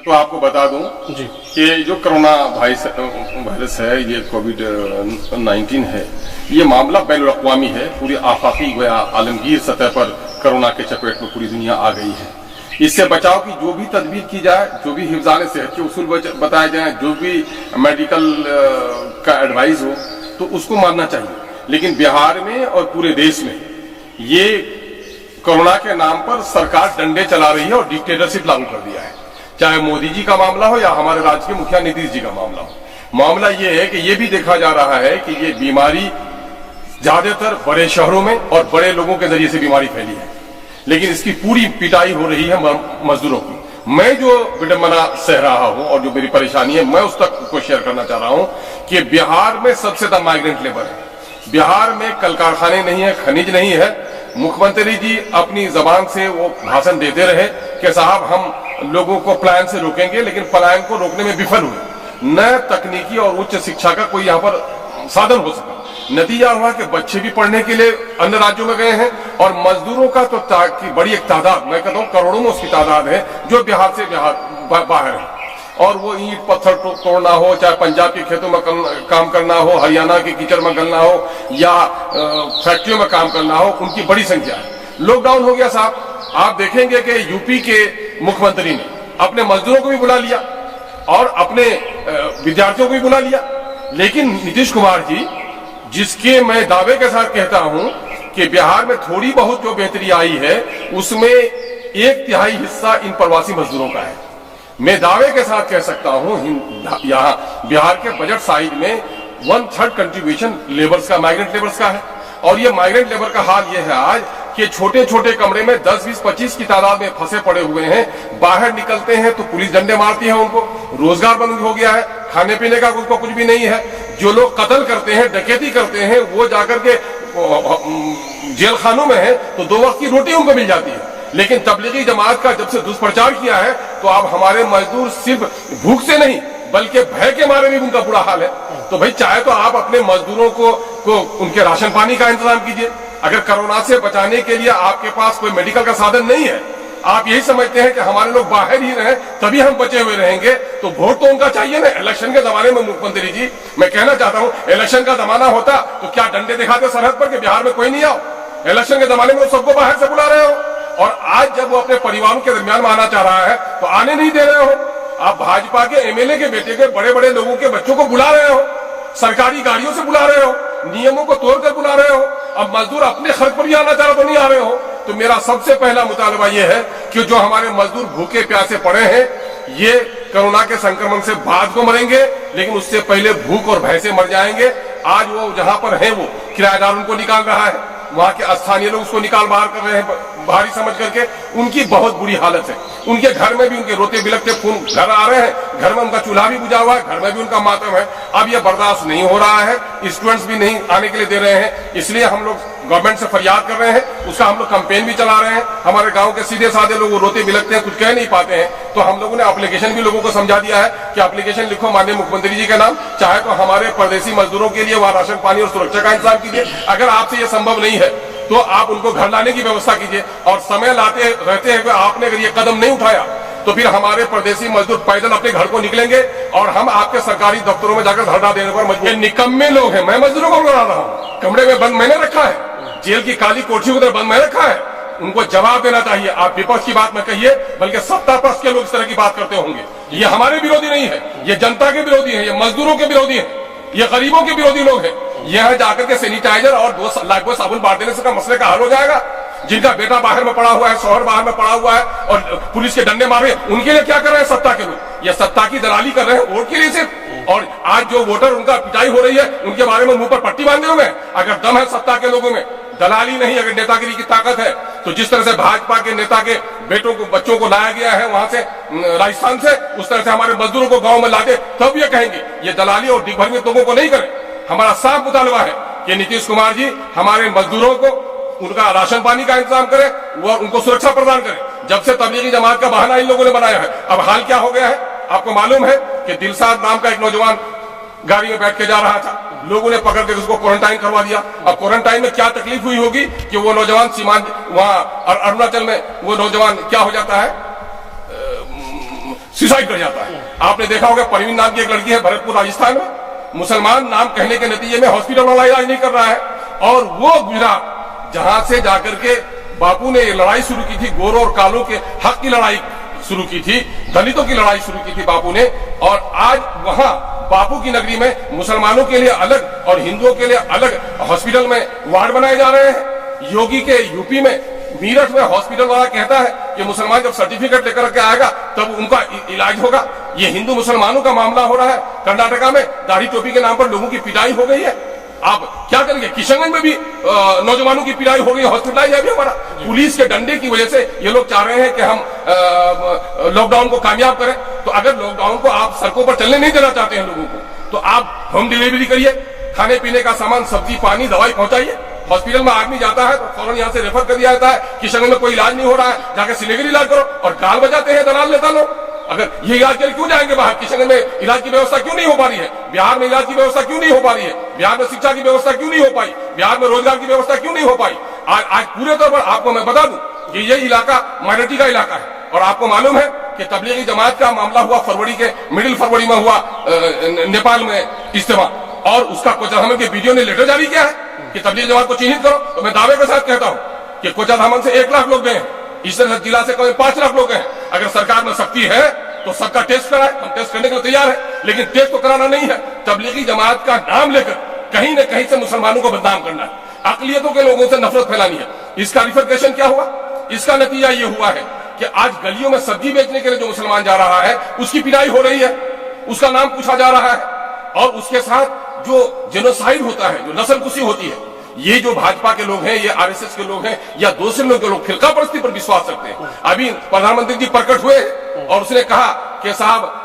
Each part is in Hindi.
तो आपको बता दूं जी कि जो कोरोना वायरस है, ये कोविड-19 है, ये मामला बैनुल-अक़वामी है। पूरी आफाकी व आलमगीर सतह पर कोरोना के चपेट में पूरी दुनिया आ गई है। इससे बचाव की जो भी तदबीर की जाए, जो भी हिफ़्ज़ाने सेहत के उसूल बताए जाए, जो भी मेडिकल का एडवाइस हो, तो उसको मानना चाहिए। लेकिन बिहार में और पूरे देश में ये कोरोना के नाम पर सरकार डंडे चला रही है और डिक्टेटरशिप लागू कर दिया है। चाहे मोदी जी का मामला हो या हमारे राज्य के मुखिया नीतीश जी का मामला हो। मामला ये है कि ये भी देखा जा रहा है कि ये बीमारी ज्यादातर बड़े शहरों में और बड़े लोगों के जरिए से बीमारी फैली है, लेकिन इसकी पूरी पिटाई हो रही है मजदूरों की। मैं जो विडंबना सह रहा हूं और जो मेरी परेशानी है, मैं उस तक को शेयर करना चाह रहा हूं कि बिहार में सबसे ज्यादा माइग्रेंट लेबर है। बिहार में कल कारखाने नहीं है, खनिज नहीं है। मुख्यमंत्री जी अपनी जबान से वो भाषण देते रहे कि साहब हम लोगों को पलायन से रोकेंगे, लेकिन पलायन को रोकने में विफल हुए। न तकनीकी और उच्च शिक्षा का कोई यहाँ पर साधन हो सका। नतीजा हुआ कि बच्चे भी पढ़ने के लिए अन्य राज्यों में गए हैं और मजदूरों का तो बड़ी एक तादाद, मैं कहता हूँ करोड़ों में उसकी तादाद है, जो बिहार से बाहर है। और वो ईंट पत्थर तोड़ना हो, चाहे पंजाब के खेतों में काम करना हो, हरियाणा के कीचड़ में गलना हो, या फैक्ट्रियों में काम करना हो, उनकी बड़ी संख्या है। लॉकडाउन हो गया साहब, आप देखेंगे कि यूपी के मुख्यमंत्री ने अपने मजदूरों को भी बुला लिया और अपने विद्यार्थियों को भी बुला लिया। लेकिन नीतीश कुमार जी, जिसके मैं दावे के साथ कहता हूं कि बिहार में थोड़ी बहुत जो बेहतरी आई है, उसमें 1/3 हिस्सा इन प्रवासी मजदूरों का है। मैं दावे के साथ कह सकता हूं यहाँ बिहार के बजट साइड में 1/3 कंट्रीब्यूशन लेबर्स का, माइग्रेंट लेबर्स का है। और ये माइग्रेंट लेबर का हाल ये है आज कि छोटे छोटे कमरे में 10, 20, 25 की तादाद में फंसे पड़े हुए हैं। बाहर निकलते हैं तो पुलिस डंडे मारती है उनको, रोजगार बंद हो गया है, खाने पीने का उनको कुछ भी नहीं है। जो लोग कत्ल करते हैं, डकैती करते हैं, वो जाकर के जेल खानों में है तो 2 वक्त की रोटी उनको मिल जाती है। लेकिन तबलीगी जमात का जब से दुष्प्रचार किया है तो अब हमारे मजदूर सिर्फ भूख से नहीं बल्कि भय के मारे भी उनका बुरा हाल है। तो भाई चाहे तो आप अपने मजदूरों को उनके राशन पानी का इंतजाम कीजिए। अगर कोरोना से बचाने के लिए आपके पास कोई मेडिकल का साधन नहीं है, आप यही समझते हैं कि हमारे लोग बाहर ही रहें तभी हम बचे हुए रहेंगे, तो वोट तो उनका चाहिए ना। इलेक्शन के जमाने में मुख्यमंत्री जी, मैं कहना चाहता हूं, इलेक्शन का जमाना होता तो क्या डंडे दिखाते सरहद पर कि बिहार में कोई नहीं आओ? इलेक्शन के जमाने में सबको बाहर से बुला रहे हो और आज जब वो अपने परिवारों के दरमियान में आना चाह रहा है तो आने नहीं दे रहे हो। आप भाजपा के एमएलए के बेटे के बड़े बड़े लोगों के बच्चों को बुला रहे हो, सरकारी गाड़ियों से बुला रहे हो, नियमों को तोड़कर बुला रहे हो। अब मजदूर अपने खर्च पर भी आना चाह रहे तो नहीं आ रहे हो। तो मेरा सबसे पहला मुतालबा यह है कि जो हमारे मजदूर भूखे प्यासे पड़े हैं, ये कोरोना के संक्रमण से बाद को मरेंगे, लेकिन उससे पहले भूख और भय से मर जाएंगे। आज वो जहां पर है वो किराएदार उनको निकाल रहा है, वहां के स्थानीय लोग उसको निकाल बाहर कर रहे हैं भारी समझ करके। उनकी बहुत बुरी हालत है। उनके घर में भी उनके रोते बिलखते खून घर आ रहे हैं, घर में उनका चूल्हा भी बुझा हुआ है, घर में भी उनका मातम है। अब यह बर्दाश्त नहीं हो रहा है, स्टूडेंट्स भी नहीं आने के लिए दे रहे हैं, इसलिए हम लोग गवर्नमेंट से फरियाद कर रहे हैं। उसका हम लोग कैंपेन भी चला रहे हैं। हमारे गांव के सीधे साधे लोग रोते बिलखते हैं, कुछ कह नहीं पाते हैं, तो हम लोगों ने एप्लीकेशन भी लोगों को समझा दिया है कि एप्लीकेशन लिखो माननीय मुख्यमंत्री जी के नाम, चाहे तो हमारे परदेसी मजदूरों के लिए वहां राशन पानी और सुरक्षा का इंतजाम कीजिए। अगर आपसे ये संभव नहीं है तो आप उनको घर लाने की व्यवस्था कीजिए। और समय लाते रहते हैं आपने अगर ये कदम नहीं उठाया तो फिर हमारे परदेसी मजदूर पैदल अपने घर को निकलेंगे और हम आपके सरकारी दफ्तरों में जाकर धरना देने पर मजबूर। ये निकम्मे लोग हैं। मैं मजदूरों को बुला रहा हूँ, कमरे में बंद मैंने रखा है, जेल की काली कोठरियों को बंद मैंने रखा है। उनको जवाब देना चाहिए। आप विपक्ष की बात में कहिए, बल्कि सत्ता पक्ष के लोग इस तरह की बात करते होंगे। ये हमारे विरोधी नहीं है, ये जनता के विरोधी है, ये मजदूरों के विरोधी है, ये गरीबों के विरोधी लोग हैं। यह जाकर के सैनिटाइजर और 2 लाख साबुन बांट देने से का मसले का हल हो जाएगा? जिनका बेटा बाहर में पड़ा हुआ है, शौहर बाहर में पड़ा हुआ है और पुलिस के डंडे मारे, उनके लिए क्या कर रहे हैं सत्ता के लोग? ये सत्ता की दलाली कर रहे हैं वोट के लिए सिर्फ। और आज जो वोटर उनका पिटाई हो रही है, उनके बारे में मुंह पर पट्टी बांधे हुए हैं। अगर दम है सत्ता के लोगों में, दलाली नहीं, अगर नेतागिरी की ताकत है, तो जिस तरह से भाजपा के नेता के बेटों को, बच्चों को लाया गया है वहां से राजस्थान से, उस तरह से हमारे मजदूरों को गांव में लाते, तब ये कहेंगे। ये दलाली और दिग्भ्रमित लोगों को नहीं करें। हमारा साफ मुतालबा है कि नीतीश कुमार जी हमारे मजदूरों को उनका राशन पानी का इंतजाम करें, वो उनको सुरक्षा प्रदान करें। जब से तबलीगी जमात का बहाना इन लोगों ने बनाया है, अब हाल क्या हो गया है आपको मालूम है कि दिलसाद नाम का एक नौजवान गाड़ी में बैठ के जा रहा था, लोगों ने पकड़ के उसको क्वारंटाइन करवा दिया। अब क्वारंटाइन में क्या तकलीफ हुई होगी कि वो नौजवान सीमांत वहां अरुणाचल में वो नौजवान क्या हो जाता है, सुसाइड कर जाता है। आपने देखा होगा परवीन नाम की एक लड़की है भरतपुर राजस्थान में, मुसलमान नाम कहने के नतीजे में हॉस्पिटल वाला इलाज नहीं कर रहा है, और वो गुजरात जहां से जाकर के बापू ने लड़ाई शुरू की थी, गोरों और कालों के हक की लड़ाई शुरू की थी, दलितों की लड़ाई शुरू की थी बापू ने, और आज वहां बापू की नगरी में मुसलमानों के लिए अलग और हिंदुओं के लिए अलग हॉस्पिटल में वार्ड बनाए जा रहे हैं। योगी के यूपी में मीरठ में हॉस्पिटल वाला कहता है कि मुसलमान जब सर्टिफिकेट लेकर के आएगा तब उनका इलाज होगा। ये हिंदू मुसलमानों का मामला हो रहा है। कर्नाटका में दाढ़ी टोपी के नाम पर लोगों की पिटाई हो गई है। आप क्या करेंगे? किशनगंज में भी नौजवानों की पिटाई हो गई, हॉस्पिटलाइज है भी हमारा। पुलिस के डंडे की वजह से ये लोग चाह रहे हैं कि हम लॉकडाउन को कामयाब करें। तो अगर लॉकडाउन को आप सड़कों पर चलने नहीं देना चाहते हैं लोगों को, तो आप होम डिलीवरी करिए, खाने पीने का सामान, सब्जी, पानी, दवाई पहुंचाइए। हॉस्पिटल में आदमी जाता है तो फौरन यहाँ से रेफर कर दिया जाता है। किशनगंज में कोई इलाज नहीं हो रहा है, जाकर सिलीगुड़ी इलाज करो, और गाल बजाते हैं दलाल नेता लोग। अगर ये इलाज के लिए क्यों जाएंगे बाहर? किशनगंज में इलाज की व्यवस्था क्यों नहीं हो पा रही है? बिहार में इलाज की व्यवस्था क्यों नहीं हो पा रही है? बिहार में शिक्षा की व्यवस्था क्यों नहीं हो पाई? बिहार में रोजगार की व्यवस्था क्यों नहीं हो पाई? आज पूरे तौर पर आपको मैं बता दूं कि ये इलाका माइनॉरिटी का इलाका है, और आपको मालूम है कि तबलीगी जमात का मामला हुआ फरवरी के मिडिल फरवरी में हुआ नेपाल में इज्तिमा, और उसका कोचाधामन के वीडियो ने लेटर जारी किया है कि तबलीगी जमात को चिन्हित करो। तो मैं दावे के साथ कहता हूं कि कोचाधामन से 1 लाख लोग गए हैं, इस जिला से करीब 5 लाख लोग हैं। अगर सरकार में शक्ति है तो सबका टेस्ट कराए, हम टेस्ट करने के लिए तैयार है, लेकिन टेस्ट तो कराना नहीं है। तबलीगी जमात का नाम लेकर कहीं न कहीं से मुसलमानों को बदनाम करना है, अकलियतों के लोगों से नफरत फैलानी है। इसका रिफर्केशन क्या हुआ? इसका नतीजा ये हुआ है कि आज गलियों में सब्जी बेचने के लिए जो मुसलमान जा रहा है उसकी पिटाई हो रही है, उसका नाम पूछा जा रहा है, और उसके साथ जो जेनोसाइड होता है, जो नस्लकुशी होती है। ये जो भाजपा के लोग हैं, ये आरएसएस के लोग हैं, या दूसरे लोग के लोग फिरका परस्ती पर विश्वास रखते हैं। अभी प्रधानमंत्री जी प्रकट हुए और उसने कहा कि साहब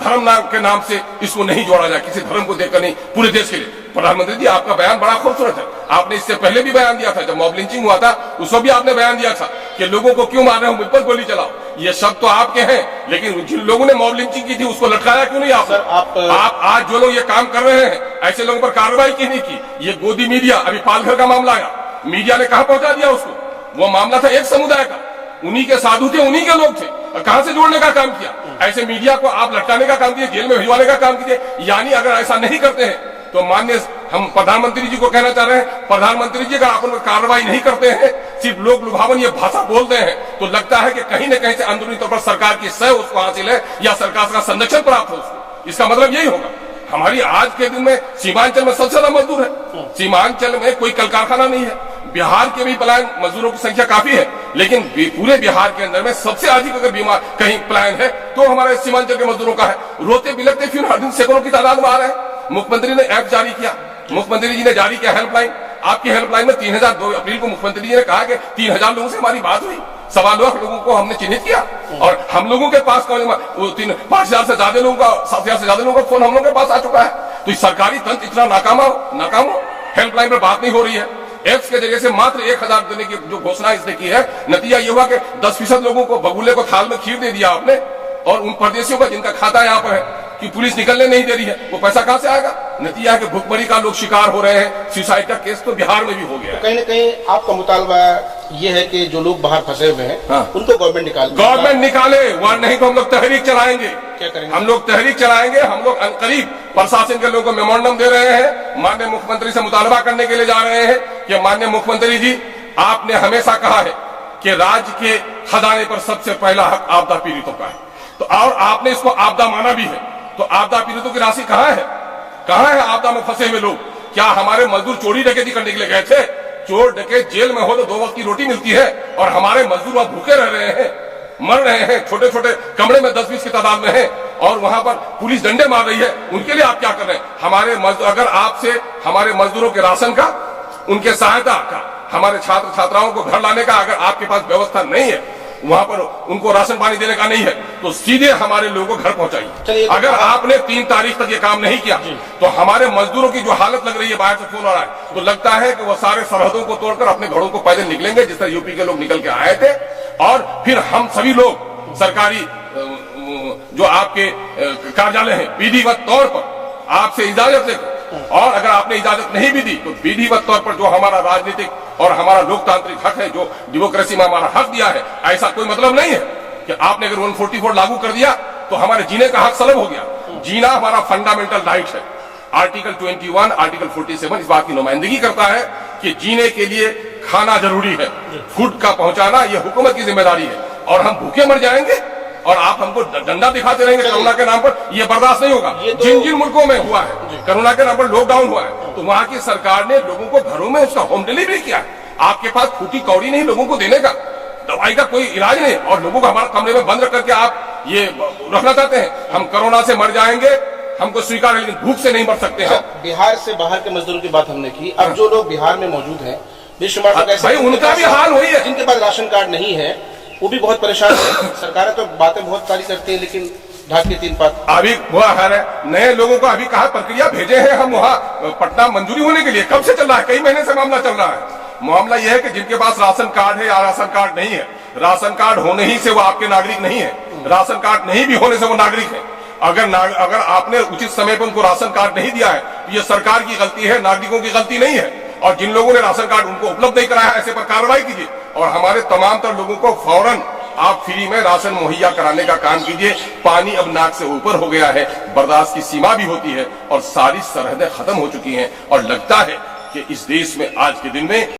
धर्म नाम के नाम से इसको नहीं जोड़ा जाए, किसी धर्म को देखकर नहीं, पूरे देश के लिए। प्रधानमंत्री जी आपका बयान बड़ा खूबसूरत है, आपने इससे पहले भी बयान दिया था, जब मॉब लिंचिंग हुआ था उस वक्त भी आपने बयान दिया था कि लोगों को क्यों मार रहे हो, मुझ पर गोली चलाओ। ये शब्द तो आपके हैं, लेकिन जिन लोगों ने मॉब लिंचिंग की थी उसको लटकाया क्यों नहीं आप? आप आज जो लोग ये काम कर रहे हैं, ऐसे लोगों पर कार्रवाई क्यों नहीं की? ये गोदी मीडिया, अभी पालघर का मामला आया, मीडिया ने कहां पहुंचा दिया उसको? वो मामला था एक समुदाय का, उन्हीं के साधु थे, उन्हीं के लोग थे, और कहां से जोड़ने का काम किया? ऐसे मीडिया को आप लटकाने का काम किए, जेल में भिजवाने का काम कीजिए। यानी अगर ऐसा नहीं करते हैं तो माननीय हम प्रधानमंत्री जी को कहना चाह रहे हैं, प्रधानमंत्री जी अगर आप उन पर कार्रवाई नहीं करते हैं, सिर्फ लोग लुभावन ये भाषा बोलते हैं, तो लगता है कि कहीं न कहीं से अंदरूनी तौर पर सरकार की सह उसको हासिल है, या सरकार का संरक्षण प्राप्त हो उसको। इसका मतलब यही होगा। हमारी आज के दिन में सीमांचल में सबसे ज्यादा मजदूर है, सीमांचल में कोई कल कारखाना नहीं है। बिहार के भी पलायन मजदूरों की संख्या काफी है, लेकिन पूरे बिहार के अंदर में सबसे अधिक अगर बीमार कहीं पलायन है तो हमारे सीमांचल के मजदूरों का है। रोते बिलखते फिर हर दिन सैकड़ों की तादाद में आ रहे हैं। मुख्यमंत्री ने ऐप जारी किया, मुख्यमंत्री जी ने जारी किया हेल्पलाइन। आपकी हेल्पलाइन में 3000 2 अप्रैल को मुख्यमंत्री जी ने कहा कि 3000 लोगों से हमारी बात हुई, 1.25 लाख लोगों को हमने चिन्हित किया, और हम लोगों के पास 5,000 से ज्यादा लोगों का, 7,000 से ज्यादा लोगों का फोन हम लोगों के पास आ चुका है। तो सरकारी तंत्र इतना नाकाम हो, हेल्पलाइन पर बात नहीं हो रही है। एप्स के जरिए से मात्र 1000 देने की जो घोषणा इसने की है, नतीजा ये हुआ कि 10% लोगों को बगुले को थाल में खीर दे दिया आपने, और उन परदेशियों का जिनका खाता यहाँ पर है कि पुलिस निकलने नहीं दे रही है, वो पैसा कहां से आएगा? नतीजा है कि भुखमरी का लोग शिकार हो रहे हैं। सुसाइड का केस तो बिहार में भी हो गया है। तो कहीं न कहीं आपका मुतालबा ये है कि जो लोग बाहर फंसे हुए हैं, हाँ, उनको गवर्नमेंट निकाले, वह नहीं तो हम लोग तहरीक चलाएंगे। क्या करेंगे? हम लोग तहरीक चलाएंगे। हम लोग करीब प्रशासन के लोगों को मेमोरेंडम दे रहे हैं, माननीय मुख्यमंत्री से मुतालबा करने के लिए जा रहे हैं कि माननीय मुख्यमंत्री जी, आपने हमेशा कहा है कि राज्य के खजाने पर सबसे पहला हक आपदा पीड़ितों का है, तो और आपने इसको आपदा माना भी है। तो आपदा पीड़ितों की राशि कहां है? कहां है आपदा में फंसे हुए लोग? क्या हमारे मजदूर चोरी डकैती करने के लिए गए थे? चोर डकैत जेल में हो तो 2 वक्त की रोटी मिलती है, और हमारे मजदूर वहां भूखे रह रहे हैं, मर रहे हैं, छोटे छोटे कमरे में 10-20 की तादाद में है, और वहां पर पुलिस डंडे मार रही है। उनके लिए आप क्या कर रहे हैं? हमारे मजदूर, अगर आपसे हमारे मजदूरों के राशन का, उनके सहायता का, हमारे छात्र छात्राओं को घर लाने का अगर आपके पास व्यवस्था नहीं है, वहां पर उनको राशन पानी देने का नहीं है, तो सीधे हमारे लोगों को घर पहुंचाइए। अगर आपने 3 तारीख तक ये काम नहीं किया तो हमारे मजदूरों की जो हालत लग रही है, बाहर से फोन आ रहा है, तो लगता है कि वो सारे सरहदों को तोड़कर अपने घरों को पैदल निकलेंगे, जिस तरह यूपी के लोग निकल के आए थे। और फिर हम सभी लोग सरकारी जो आपके कार्यालय है, विधिवत तौर पर आपसे इजाजत लेकर, और अगर आपने इजाजत नहीं भी दी तो विधिवत तौर पर जो हमारा राजनीतिक और हमारा लोकतांत्रिक हक है, जो डेमोक्रेसी में हमारा हक दिया है, ऐसा कोई मतलब नहीं है कि आपने अगर 144 लागू कर दिया तो हमारे जीने का हक सलब हो गया। जीना हमारा फंडामेंटल राइट है। आर्टिकल 21, आर्टिकल 47 इस बात की नुमाइंदगी करता है कि जीने के लिए खाना जरूरी है, फूड का पहुंचाना यह हुकूमत की जिम्मेदारी है। और हम भूखे मर जाएंगे और आप हमको डंडा दिखाते रहेंगे कोरोना के नाम पर, यह बर्दाश्त नहीं होगा। जिन जिन मुल्कों में हुआ है कोरोना के नाम पर लॉकडाउन हुआ है, तो वहां की सरकार ने लोगों को घरों में उसका होम डिलीवरी किया है। आपके पास फूटी कौड़ी नहीं लोगों को देने का, दवाई का कोई इलाज नहीं, और लोगों को हमारे कमरे में बंद रख करके आप ये रखना चाहते हैं। हम कोरोना से मर जाएंगे, हमको स्वीकार है, लेकिन भूख से नहीं मर सकते हैं। बिहार से बाहर के मजदूरों की बात हमने की, अब जो लोग बिहार में मौजूद हैं बेशुमार लोग ऐसे भाई उनका भी हाल वही है। जिनके पास राशन कार्ड नहीं है वो भी बहुत परेशान है। सरकारें तो बातें बहुत सारी करती है, लेकिन ढाक के तीन पात। अभी हुआ है नए लोगों को अभी कहा प्रक्रिया भेजे हैं हम वहाँ पटना मंजूरी होने के लिए। कब से चल रहा है? कई महीने से मामला चल रहा है। मामला यह है कि जिनके पास राशन कार्ड है या राशन कार्ड नहीं है, राशन कार्ड होने ही से वो आपके नागरिक नहीं है, राशन कार्ड नहीं भी होने से वो नागरिक है। अगर आपने उचित समय पर उनको राशन कार्ड नहीं दिया है तो ये सरकार की गलती है, नागरिकों की गलती नहीं है। और जिन लोगों ने राशन कार्ड उनको उपलब्ध नहीं कराया, ऐसे पर कार्रवाई कीजिए और हमारे तमाम तर लोगों को फौरन आप फ्री में राशन मुहैया कराने का काम कीजिए। पानी अब नाक से ऊपर हो गया है, बर्दाश्त की सीमा भी होती है और सारी सरहदें खत्म हो चुकी हैं। और लगता है कि इस देश में आज के दिन में